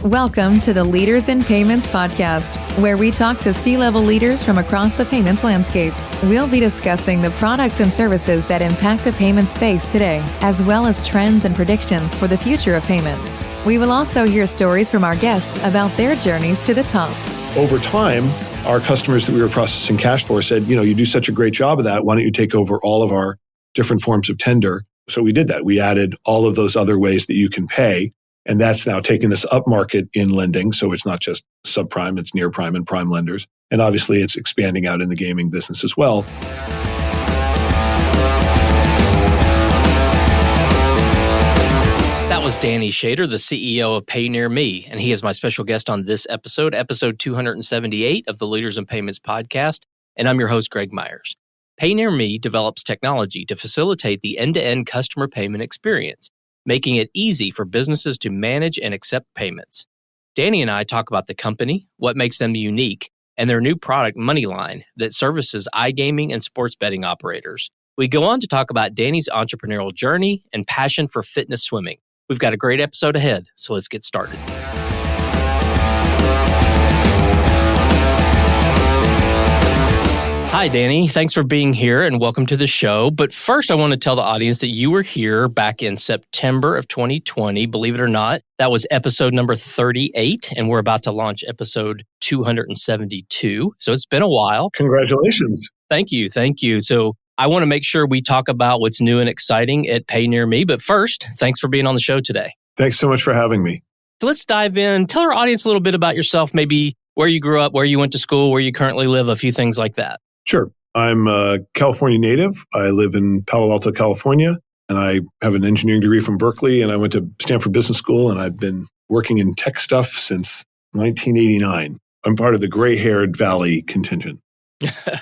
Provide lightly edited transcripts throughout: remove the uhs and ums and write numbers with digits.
Welcome to the Leaders in Payments podcast, where we talk to C-level leaders from across the payments landscape. We'll be discussing the products and services that impact the payment space today, as well as trends and predictions for the future of payments. We will also hear stories from our guests about their journeys to the top. Over time, our customers that we were processing cash for said, you do such a great job of that. Why don't you take over all of our different forms of tender? So we did that. We added all of those other ways that you can pay. And that's now taken this upmarket in lending. So it's not just subprime, it's near prime and prime lenders. And obviously it's expanding out in the gaming business as well. That was Danny Shader, the CEO of PayNearMe, and he is my special guest on this episode 278 of the Leaders in Payments podcast, and I'm your host, Greg Myers. PayNearMe develops technology to facilitate the end-to-end customer payment experience, making it easy for businesses to manage and accept payments. Danny and I talk about the company, what makes them unique, and their new product, Moneyline, that services iGaming and sports betting operators. We go on to talk about Danny's entrepreneurial journey and passion for fitness swimming. We've got a great episode ahead, so let's get started. Hi, Danny. Thanks for being here and welcome to the show. But first, I want to tell the audience that you were here back in September of 2020. Believe it or not, that was episode number 38, and we're about to launch episode 272. So it's been a while. Congratulations. Thank you. Thank you. So I want to make sure we talk about what's new and exciting at PayNearMe. But first, thanks for being on the show today. Thanks so much for having me. So let's dive in. Tell our audience a little bit about yourself, maybe where you grew up, where you went to school, where you currently live, a few things like that. Sure. I'm a California native. I live in Palo Alto, California, and I have an engineering degree from Berkeley, and I went to Stanford Business School, and I've been working in tech stuff since 1989. I'm part of the gray-haired Valley contingent.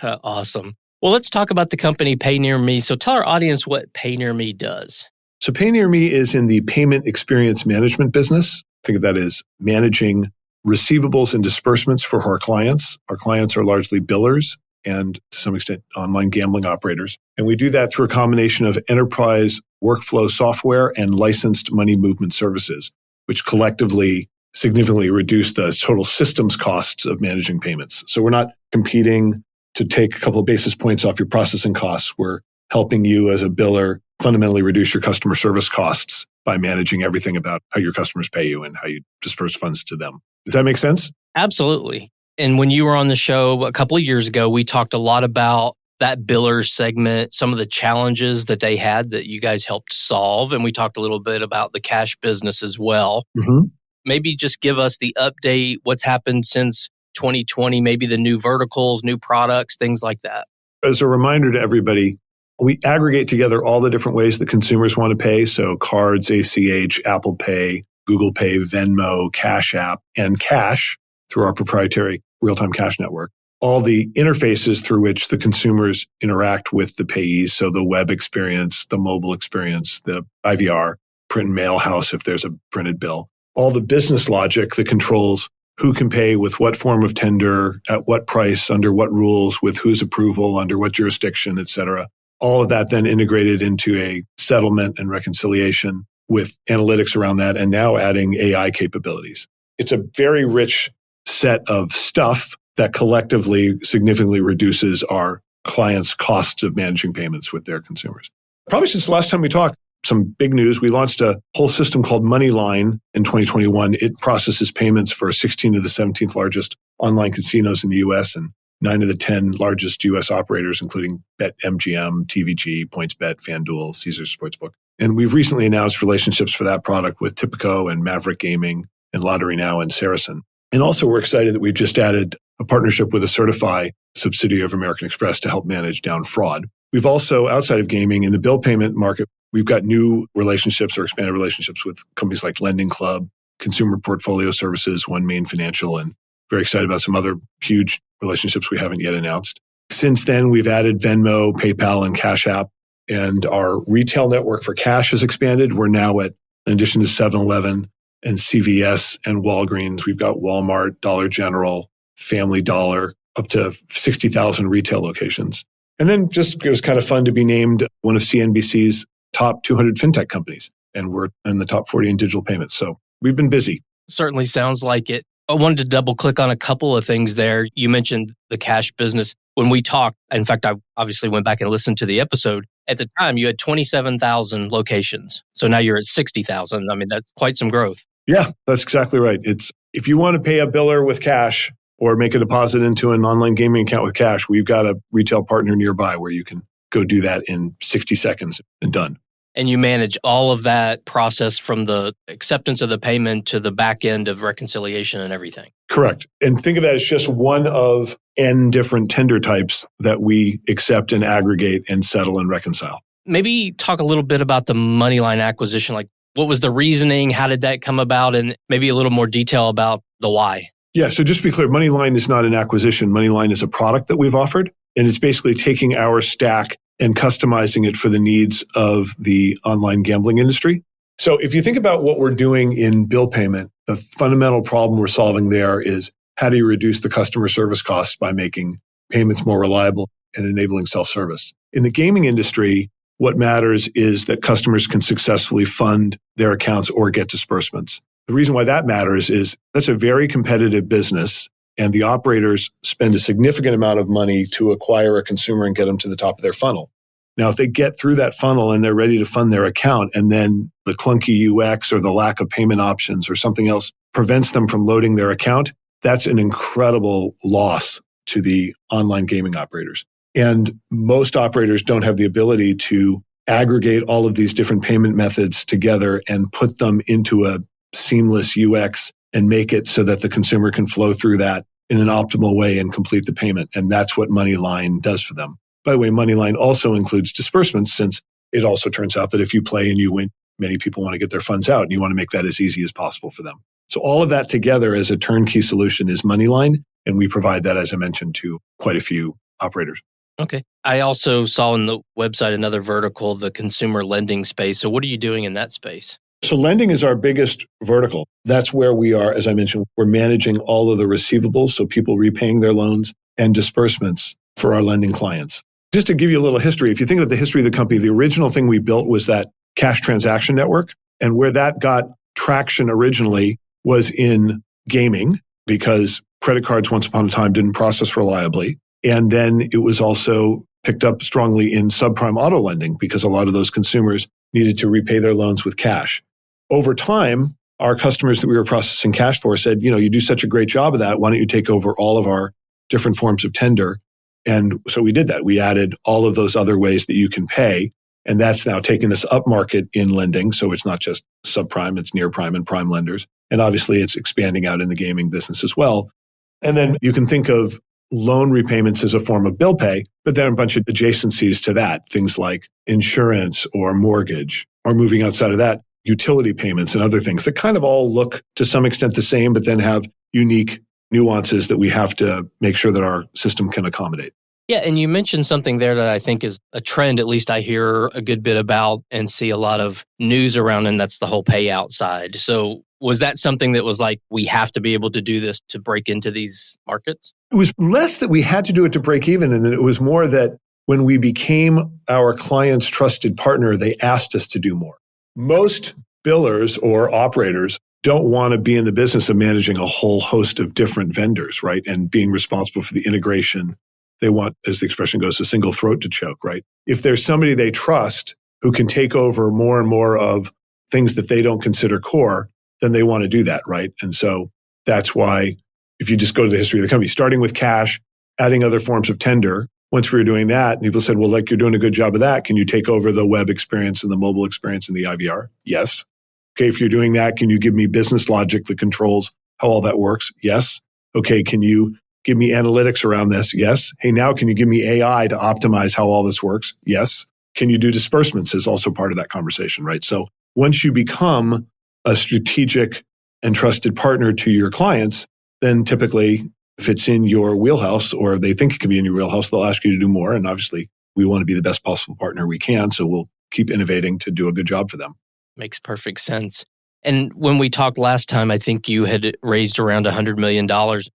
Awesome. Well, let's talk about the company PayNearMe. So tell our audience what PayNearMe does. So PayNearMe is in the payment experience management business. Think of that as managing receivables and disbursements for our clients. Our clients are largely billers and to some extent online gambling operators. And we do that through a combination of enterprise workflow software and licensed money movement services, which collectively significantly reduce the total systems costs of managing payments. So we're not competing to take a couple of basis points off your processing costs. We're helping you as a biller fundamentally reduce your customer service costs by managing everything about how your customers pay you and how you disperse funds to them. Does that make sense? Absolutely. And when you were on the show a couple of years ago, we talked a lot about that biller segment, some of the challenges that they had that you guys helped solve. And we talked a little bit about the cash business as well. Mm-hmm. Maybe just give us the update, what's happened since 2020, maybe the new verticals, new products, things like that. As a reminder to everybody, we aggregate together all the different ways that consumers want to pay. So cards, ACH, Apple Pay, Google Pay, Venmo, Cash App, and cash through our proprietary real-time cash network. All the interfaces through which the consumers interact with the payees. So the web experience, the mobile experience, the IVR, print and mail house if there's a printed bill. All the business logic that controls who can pay with what form of tender, at what price, under what rules, with whose approval, under what jurisdiction, et cetera. All of that then integrated into a settlement and reconciliation with analytics around that, and now adding AI capabilities. It's a very rich set of stuff that collectively significantly reduces our clients' costs of managing payments with their consumers. Probably since the last time we talked, some big news. We launched a whole system called Moneyline in 2021. It processes payments for 16 of the 17th largest online casinos in the U.S. and 9 of the 10 largest U.S. operators, including BetMGM, TVG, PointsBet, FanDuel, Caesars Sportsbook. And we've recently announced relationships for that product with Tipico and Maverick Gaming and Lottery Now and Saracen. And also we're excited that we've just added a partnership with a Certify subsidiary of American Express to help manage down fraud. We've also, outside of gaming, in the bill payment market, we've got new relationships or expanded relationships with companies like Lending Club, Consumer Portfolio Services, One Main Financial, and very excited about some other huge relationships we haven't yet announced. Since then, we've added Venmo, PayPal, and Cash App, and our retail network for cash has expanded. We're now at, in addition to 7-Eleven and CVS and Walgreens, we've got Walmart, Dollar General, Family Dollar, up to 60,000 retail locations. And then it was kind of fun to be named one of CNBC's top 200 fintech companies. And we're in the top 40 in digital payments. So we've been busy. Certainly sounds like it. I wanted to double click on a couple of things there. You mentioned the cash business. When we talked, in fact, I obviously went back and listened to the episode. At the time, you had 27,000 locations. So now you're at 60,000. I mean, that's quite some growth. Yeah, that's exactly right. It's if you want to pay a biller with cash or make a deposit into an online gaming account with cash, we've got a retail partner nearby where you can go do that in 60 seconds and done. And you manage all of that process from the acceptance of the payment to the back end of reconciliation and everything. Correct. And think of that as just one of N different tender types that we accept and aggregate and settle and reconcile. Maybe talk a little bit about the Moneyline acquisition. Like, what was the reasoning? How did that come about? And maybe a little more detail about the why. Yeah. So just to be clear, Moneyline is not an acquisition. Moneyline is a product that we've offered. And it's basically taking our stack and customizing it for the needs of the online gambling industry. So if you think about what we're doing in bill payment, the fundamental problem we're solving there is how do you reduce the customer service costs by making payments more reliable and enabling self-service? In the gaming industry, what matters is that customers can successfully fund their accounts or get disbursements. The reason why that matters is that's a very competitive business, and the operators spend a significant amount of money to acquire a consumer and get them to the top of their funnel. Now, if they get through that funnel and they're ready to fund their account, and then the clunky UX or the lack of payment options or something else prevents them from loading their account, that's an incredible loss to the online gaming operators. And most operators don't have the ability to aggregate all of these different payment methods together and put them into a seamless UX and make it so that the consumer can flow through that in an optimal way and complete the payment. And that's what Moneyline does for them. By the way, Moneyline also includes disbursements, since it also turns out that if you play and you win, many people want to get their funds out and you want to make that as easy as possible for them. So all of that together as a turnkey solution is Moneyline. And we provide that, as I mentioned, to quite a few operators. Okay. I also saw on the website another vertical, the consumer lending space. So what are you doing in that space? So lending is our biggest vertical. That's where we are, as I mentioned, we're managing all of the receivables, so people repaying their loans, and disbursements for our lending clients. Just to give you a little history, if you think of the history of the company, the original thing we built was that cash transaction network. And where that got traction originally was in gaming, because credit cards once upon a time didn't process reliably. And then it was also picked up strongly in subprime auto lending, because a lot of those consumers needed to repay their loans with cash. Over time, our customers that we were processing cash for said, you do such a great job of that. Why don't you take over all of our different forms of tender? And so we did that. We added all of those other ways that you can pay. And that's now taken us up market in lending. So it's not just subprime, it's near prime and prime lenders. And obviously it's expanding out in the gaming business as well. And then you can think of loan repayments as a form of bill pay, but then a bunch of adjacencies to that, things like insurance or mortgage, or moving outside of that, utility payments and other things that kind of all look to some extent the same, but then have unique nuances that we have to make sure that our system can accommodate. Yeah, and you mentioned something there that I think is a trend, at least I hear a good bit about and see a lot of news around, and that's the whole payout side. So was that something that was like, we have to be able to do this to break into these markets? It was less that we had to do it to break even, and then it was more that when we became our client's trusted partner, they asked us to do more. Most billers or operators don't want to be in the business of managing a whole host of different vendors, right? And being responsible for the integration. They want, as the expression goes, a single throat to choke, right? If there's somebody they trust who can take over more and more of things that they don't consider core, then they want to do that, right? And so that's why if you just go to the history of the company, starting with cash, adding other forms of tender, once we were doing that, people said, well, like, you're doing a good job of that. Can you take over the web experience and the mobile experience and the IVR? Yes. Okay, if you're doing that, can you give me business logic that controls how all that works? Yes. Okay, can you give me analytics around this? Yes. Hey, now can you give me AI to optimize how all this works? Yes. Can you do disbursements is also part of that conversation, right? So once you become a strategic and trusted partner to your clients, then typically if it's in your wheelhouse or they think it can be in your wheelhouse, they'll ask you to do more. And obviously we want to be the best possible partner we can. So we'll keep innovating to do a good job for them. Makes perfect sense. And when we talked last time, I think you had raised around $100 million.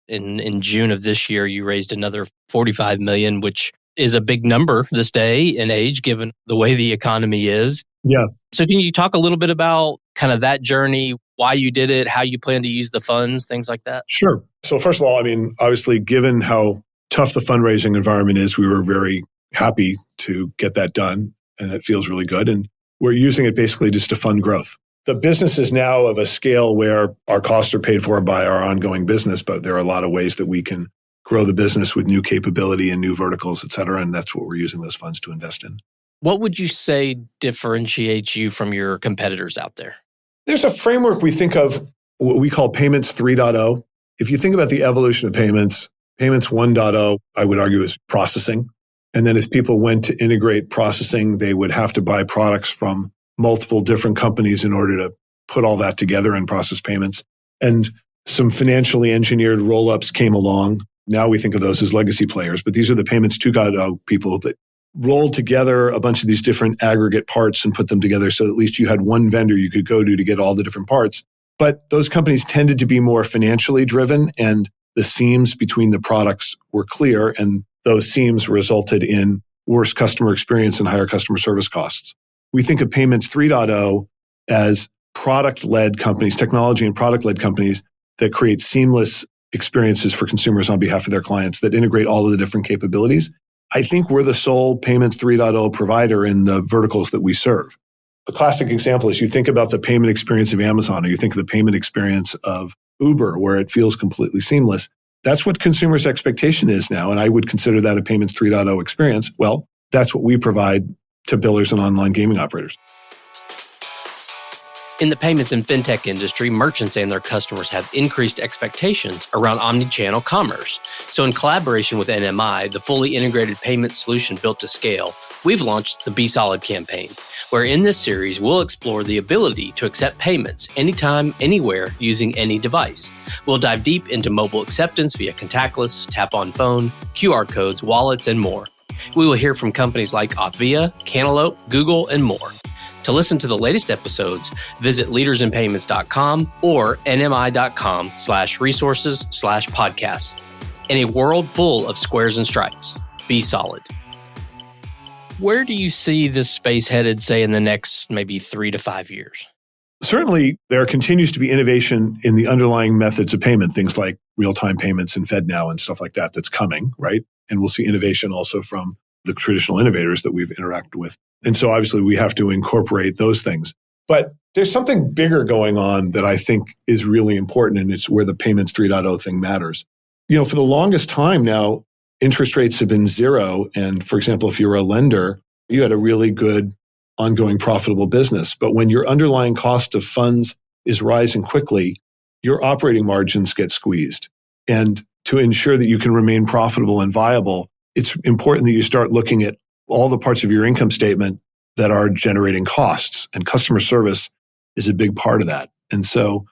In June of this year, you raised another $45 million, which is a big number this day and age, given the way the economy is. Yeah. So can you talk a little bit about kind of that journey? why you did it, how you plan to use the funds, things like that? Sure. So first of all, obviously, given how tough the fundraising environment is, we were very happy to get that done, and that feels really good. And we're using it basically just to fund growth. The business is now of a scale where our costs are paid for by our ongoing business, but there are a lot of ways that we can grow the business with new capability and new verticals, et cetera. And that's what we're using those funds to invest in. What would you say differentiates you from your competitors out there? There's a framework we think of, what we call Payments 3.0. If you think about the evolution of payments, Payments 1.0, I would argue, is processing. And then as people went to integrate processing, they would have to buy products from multiple different companies in order to put all that together and process payments. And some financially engineered roll-ups came along. Now we think of those as legacy players, but these are the Payments 2.0 people that rolled together a bunch of these different aggregate parts and put them together so at least you had one vendor you could go to get all the different parts. But those companies tended to be more financially driven, and the seams between the products were clear, and those seams resulted in worse customer experience and higher customer service costs. We think of Payments 3.0 as product-led companies, technology and product-led companies that create seamless experiences for consumers on behalf of their clients that integrate all of the different capabilities. I think we're the sole Payments 3.0 provider in the verticals that we serve. The classic example is you think about the payment experience of Amazon, or you think of the payment experience of Uber, where it feels completely seamless. That's what consumers' expectation is now, and I would consider that a Payments 3.0 experience. Well, that's what we provide to billers and online gaming operators. In the payments and fintech industry, merchants and their customers have increased expectations around omnichannel commerce. So in collaboration with NMI, the fully integrated payment solution built to scale, we've launched the Be Solid campaign, where in this series, we'll explore the ability to accept payments anytime, anywhere, using any device. We'll dive deep into mobile acceptance via contactless, tap-on phone, QR codes, wallets, and more. We will hear from companies like Offvia, Cantaloupe, Google, and more. To listen to the latest episodes, visit leadersinpayments.com or nmi.com/resources/podcasts. In a world full of squares and stripes, be solid. Where do you see this space headed, say, in the next maybe 3 to 5 years? Certainly, there continues to be innovation in the underlying methods of payment, things like real-time payments and FedNow and stuff like that that's coming, right? And we'll see innovation also from the traditional innovators that we've interacted with. And so obviously we have to incorporate those things. But there's something bigger going on that I think is really important, and it's where the Payments 3.0 thing matters. For the longest time now, interest rates have been zero. And for example, if you were a lender, you had a really good ongoing profitable business. But when your underlying cost of funds is rising quickly, your operating margins get squeezed. And to ensure that you can remain profitable and viable, it's important that you start looking at all the parts of your income statement that are generating costs, and customer service is a big part of that. And so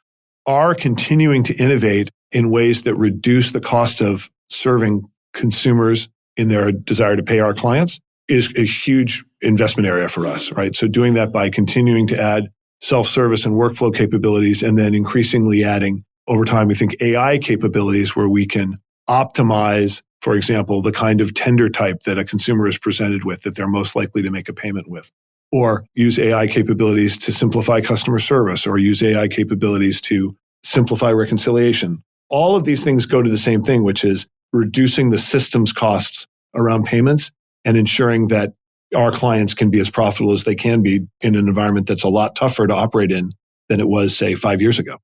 our continuing to innovate in ways that reduce the cost of serving consumers in their desire to pay our clients is a huge investment area for us, right? So doing that by continuing to add self-service and workflow capabilities, and then increasingly adding over time, we think AI capabilities where we can optimize, for example, the kind of tender type that a consumer is presented with that they're most likely to make a payment with, or use AI capabilities to simplify customer service, or use AI capabilities to simplify reconciliation. All of these things go to the same thing, which is reducing the systems costs around payments and ensuring that our clients can be as profitable as they can be in an environment that's a lot tougher to operate in than it was, say, 5 years ago.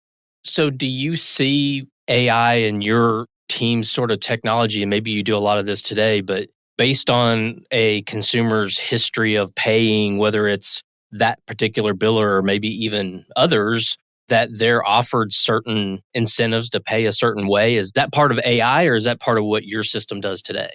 So do you see AI in your team's sort of technology, and maybe you do a lot of this today, but based on a consumer's history of paying, whether it's that particular biller or maybe even others, that they're offered certain incentives to pay a certain way? Is that part of AI, or is that part of what your system does today?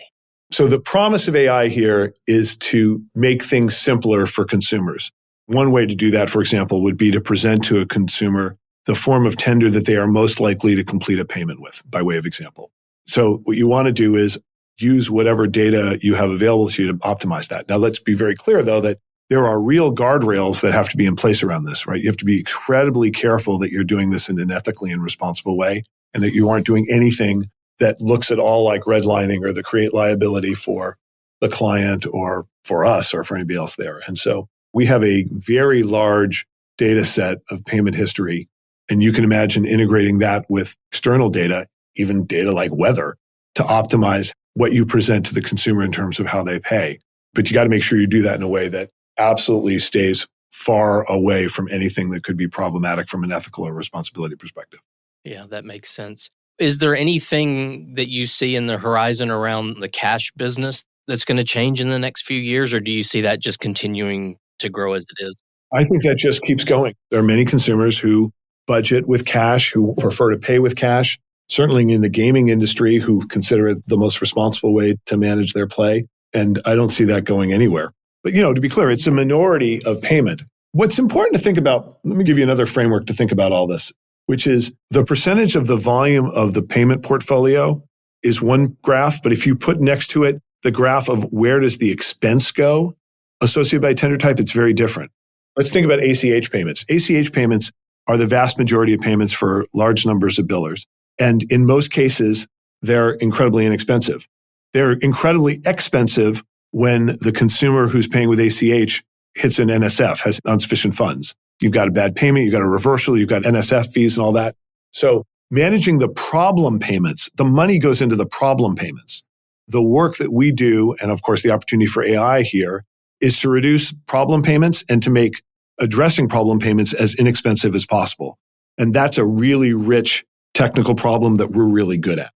So the promise of AI here is to make things simpler for consumers. One way to do that, for example, would be to present to a consumer the form of tender that they are most likely to complete a payment with, by way of example. So what you want to do is use whatever data you have available to you to optimize that. Now, let's be very clear, though, that there are real guardrails that have to be in place around this, right? You have to be incredibly careful that you're doing this in an ethically and responsible way, and that you aren't doing anything that looks at all like redlining or that create liability for the client or for us or for anybody else there. And so we have a very large data set of payment history And you can imagine integrating that with external data, even data like weather, to optimize what you present to the consumer in terms of how they pay. But you got to make sure you do that in a way that absolutely stays far away from anything that could be problematic from an ethical or responsibility perspective. Yeah, that makes sense. Is there anything that you see in the horizon around the cash business that's going to change in the next few years, or do you see that just continuing to grow as it is? I think that just keeps going. There are many consumers who budget with cash, who prefer to pay with cash, certainly in the gaming industry, who consider it the most responsible way to manage their play. And I don't see that going anywhere. But, to be clear, it's a minority of payment. What's important to think about, let me give you another framework to think about all this, which is the percentage of the volume of the payment portfolio is one graph. But if you put next to it the graph of where does the expense go associated by tender type, it's very different. Let's think about ACH payments. ACH payments are the vast majority of payments for large numbers of billers. And in most cases, they're incredibly inexpensive. They're incredibly expensive when the consumer who's paying with ACH hits an NSF, has insufficient funds. You've got a bad payment, you've got a reversal, you've got NSF fees and all that. So managing the problem payments, the money goes into the problem payments. The work that we do, and of course the opportunity for AI here, is to reduce problem payments and to make addressing problem payments as inexpensive as possible. And that's a really rich technical problem that we're really good at.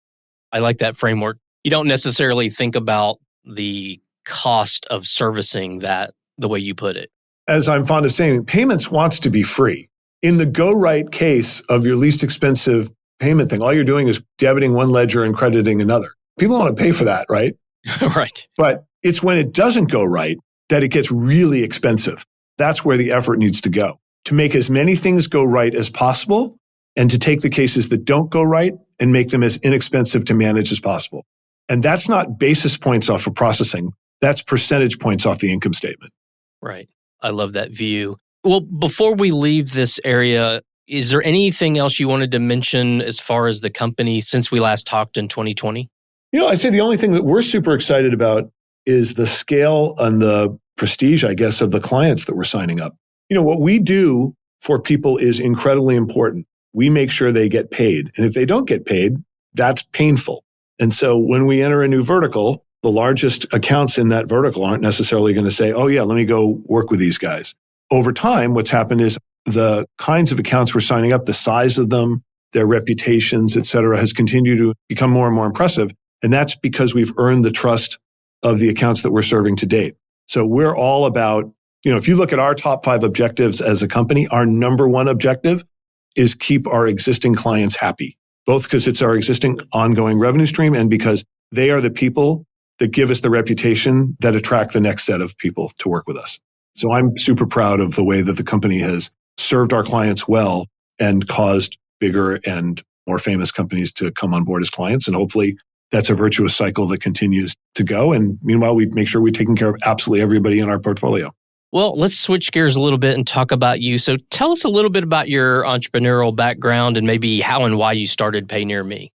I like that framework. You don't necessarily think about the cost of servicing that the way you put it. As I'm fond of saying, payments wants to be free. In the go right case of your least expensive payment thing, all you're doing is debiting one ledger and crediting another. People want to pay for that, right? Right. But it's when it doesn't go right that it gets really expensive. That's where the effort needs to go, to make as many things go right as possible and to take the cases that don't go right and make them as inexpensive to manage as possible. And that's not basis points off of processing. That's percentage points off the income statement. Right. I love that view. Well, before we leave this area, is there anything else you wanted to mention as far as the company since we last talked in 2020? I'd say the only thing that we're super excited about is the scale and the prestige, I guess, of the clients that we're signing up. What we do for people is incredibly important. We make sure they get paid. And if they don't get paid, that's painful. And so when we enter a new vertical, the largest accounts in that vertical aren't necessarily going to say, oh yeah, let me go work with these guys. Over time, what's happened is the kinds of accounts we're signing up, the size of them, their reputations, et cetera, has continued to become more and more impressive. And that's because we've earned the trust of the accounts that we're serving to date. So we're all about, if you look at our top 5 objectives as a company, our number one objective is keep our existing clients happy, both because it's our existing ongoing revenue stream and because they are the people that give us the reputation that attract the next set of people to work with us. So I'm super proud of the way that the company has served our clients well and caused bigger and more famous companies to come on board as clients. And hopefully that's a virtuous cycle that continues to go. And meanwhile, we make sure we're taking care of absolutely everybody in our portfolio. Well, let's switch gears a little bit and talk about you. So tell us a little bit about your entrepreneurial background and maybe how and why you started PayNearMe.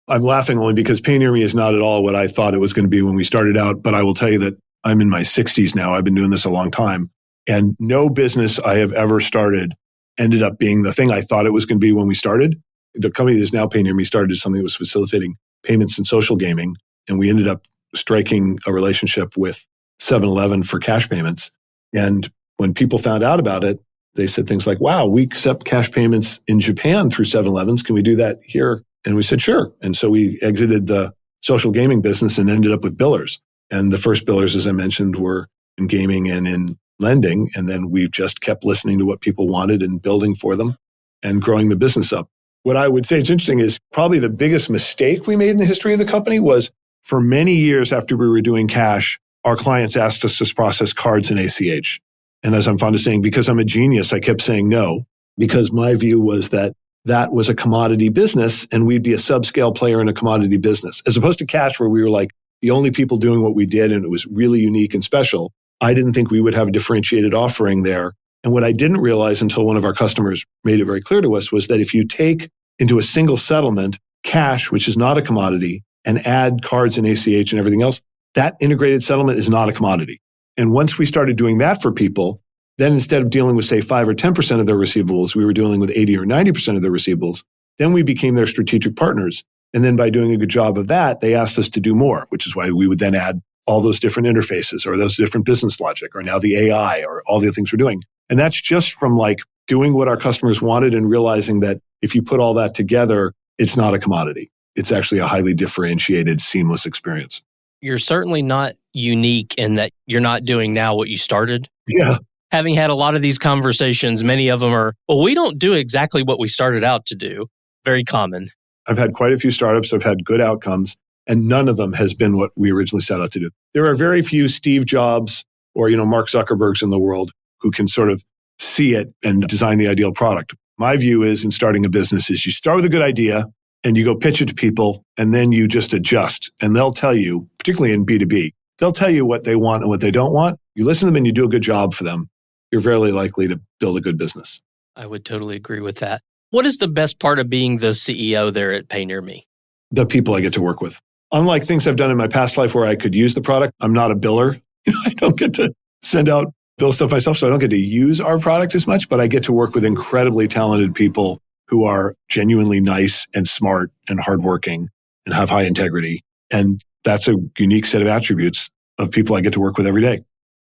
I'm laughing only because PayNearMe is not at all what I thought it was going to be when we started out. But I will tell you that I'm in my 60s now. I've been doing this a long time. And no business I have ever started ended up being the thing I thought it was going to be when we started. The company that is now PayNearMe started as something that was facilitating payments in social gaming. And we ended up striking a relationship with 7-Eleven for cash payments. And when people found out about it, they said things like, wow, we accept cash payments in Japan through 7-Elevens. Can we do that here? And we said, sure. And so we exited the social gaming business and ended up with billers. And the first billers, as I mentioned, were in gaming and in lending. And then we've just kept listening to what people wanted and building for them and growing the business up. What I would say is interesting is probably the biggest mistake we made in the history of the company was for many years after we were doing cash, our clients asked us to process cards and ACH. And as I'm fond of saying, because I'm a genius, I kept saying no, because my view was that that was a commodity business and we'd be a subscale player in a commodity business, as opposed to cash where we were like the only people doing what we did and it was really unique and special. I didn't think we would have a differentiated offering there. And what I didn't realize until one of our customers made it very clear to us was that if you take into a single settlement cash, which is not a commodity, and add cards and ACH and everything else, that integrated settlement is not a commodity. And once we started doing that for people, Then instead of dealing with, say, 5 or 10% of their receivables, we were dealing with 80 or 90% of their receivables. Then we became their strategic partners. And then by doing a good job of that, they asked us to do more, which is why we would then add all those different interfaces or those different business logic or now the AI or all the other things we're doing. And that's just from like doing what our customers wanted and realizing that if you put all that together, it's not a commodity. It's actually a highly differentiated, seamless experience. You're certainly not unique in that you're not doing now what you started. Yeah. Having had a lot of these conversations, many of them are, well, we don't do exactly what we started out to do. Very common. I've had quite a few startups. I've had good outcomes, and none of them has been what we originally set out to do. There are very few Steve Jobs or, Mark Zuckerbergs in the world who can sort of see it and design the ideal product. My view is in starting a business is you start with a good idea and you go pitch it to people and then you just adjust. And they'll tell you, particularly in B2B, they'll tell you what they want and what they don't want. You listen to them and you do a good job for them. You're very likely to build a good business. I would totally agree with that. What is the best part of being the CEO there at PayNearMe? The people I get to work with. Unlike things I've done in my past life where I could use the product, I'm not a biller. I don't get to send out bill stuff myself, so I don't get to use our product as much, but I get to work with incredibly talented people who are genuinely nice and smart and hardworking and have high integrity. And that's a unique set of attributes of people I get to work with every day.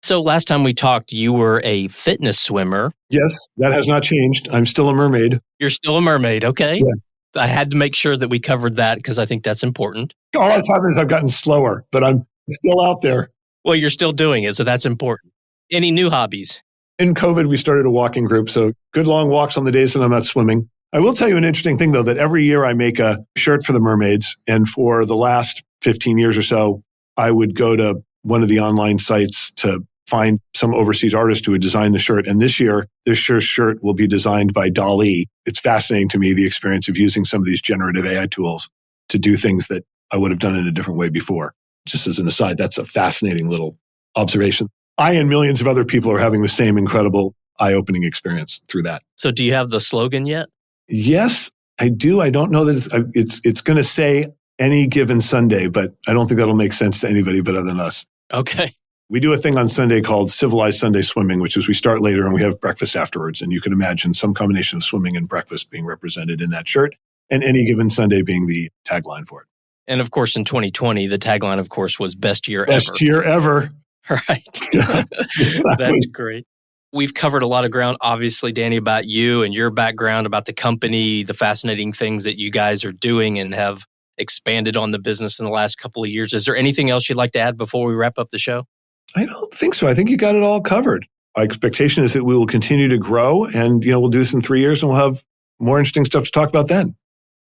So last time we talked, you were a fitness swimmer. Yes, that has not changed. I'm still a mermaid. You're still a mermaid, okay? Yeah. I had to make sure that we covered that because I think that's important. All that's happened is I've gotten slower, but I'm still out there. Well, you're still doing it, so that's important. Any new hobbies? In COVID, we started a walking group, so good long walks on the days that I'm not swimming. I will tell you an interesting thing, though, that every year I make a shirt for the mermaids, and for the last 15 years or so, I would go to one of the online sites to find some overseas artist who would design the shirt. And this year, this shirt will be designed by DALL-E. It's fascinating to me, the experience of using some of these generative AI tools to do things that I would have done in a different way before. Just as an aside, that's a fascinating little observation. I and millions of other people are having the same incredible eye-opening experience through that. So do you have the slogan yet? Yes, I do. I don't know that it's going to say any given Sunday, but I don't think that'll make sense to anybody but other than us. Okay. We do a thing on Sunday called Civilized Sunday Swimming, which is we start later and we have breakfast afterwards. And you can imagine some combination of swimming and breakfast being represented in that shirt, and any given Sunday being the tagline for it. And of course, in 2020, the tagline, of course, was best year ever. Best year ever. Right. Yeah, exactly. That's great. We've covered a lot of ground, obviously, Danny, about you and your background, about the company, the fascinating things that you guys are doing and have expanded on the business in the last couple of years. Is there anything else you'd like to add before we wrap up the show? I don't think so. I think you got it all covered. My expectation is that we will continue to grow and, we'll do this in 3 years and we'll have more interesting stuff to talk about then.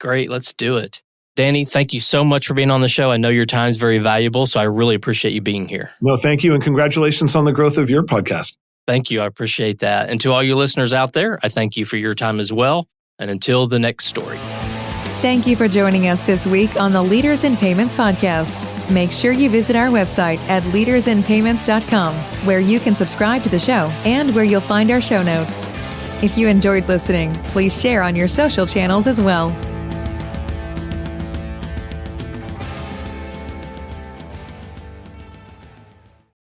Great. Let's do it. Danny, thank you so much for being on the show. I know your time is very valuable, so I really appreciate you being here. No, thank you. And congratulations on the growth of your podcast. Thank you. I appreciate that. And to all you listeners out there, I thank you for your time as well. And until the next story. Thank you for joining us this week on the Leaders in Payments podcast. Make sure you visit our website at leadersinpayments.com, where you can subscribe to the show and where you'll find our show notes. If you enjoyed listening, please share on your social channels as well.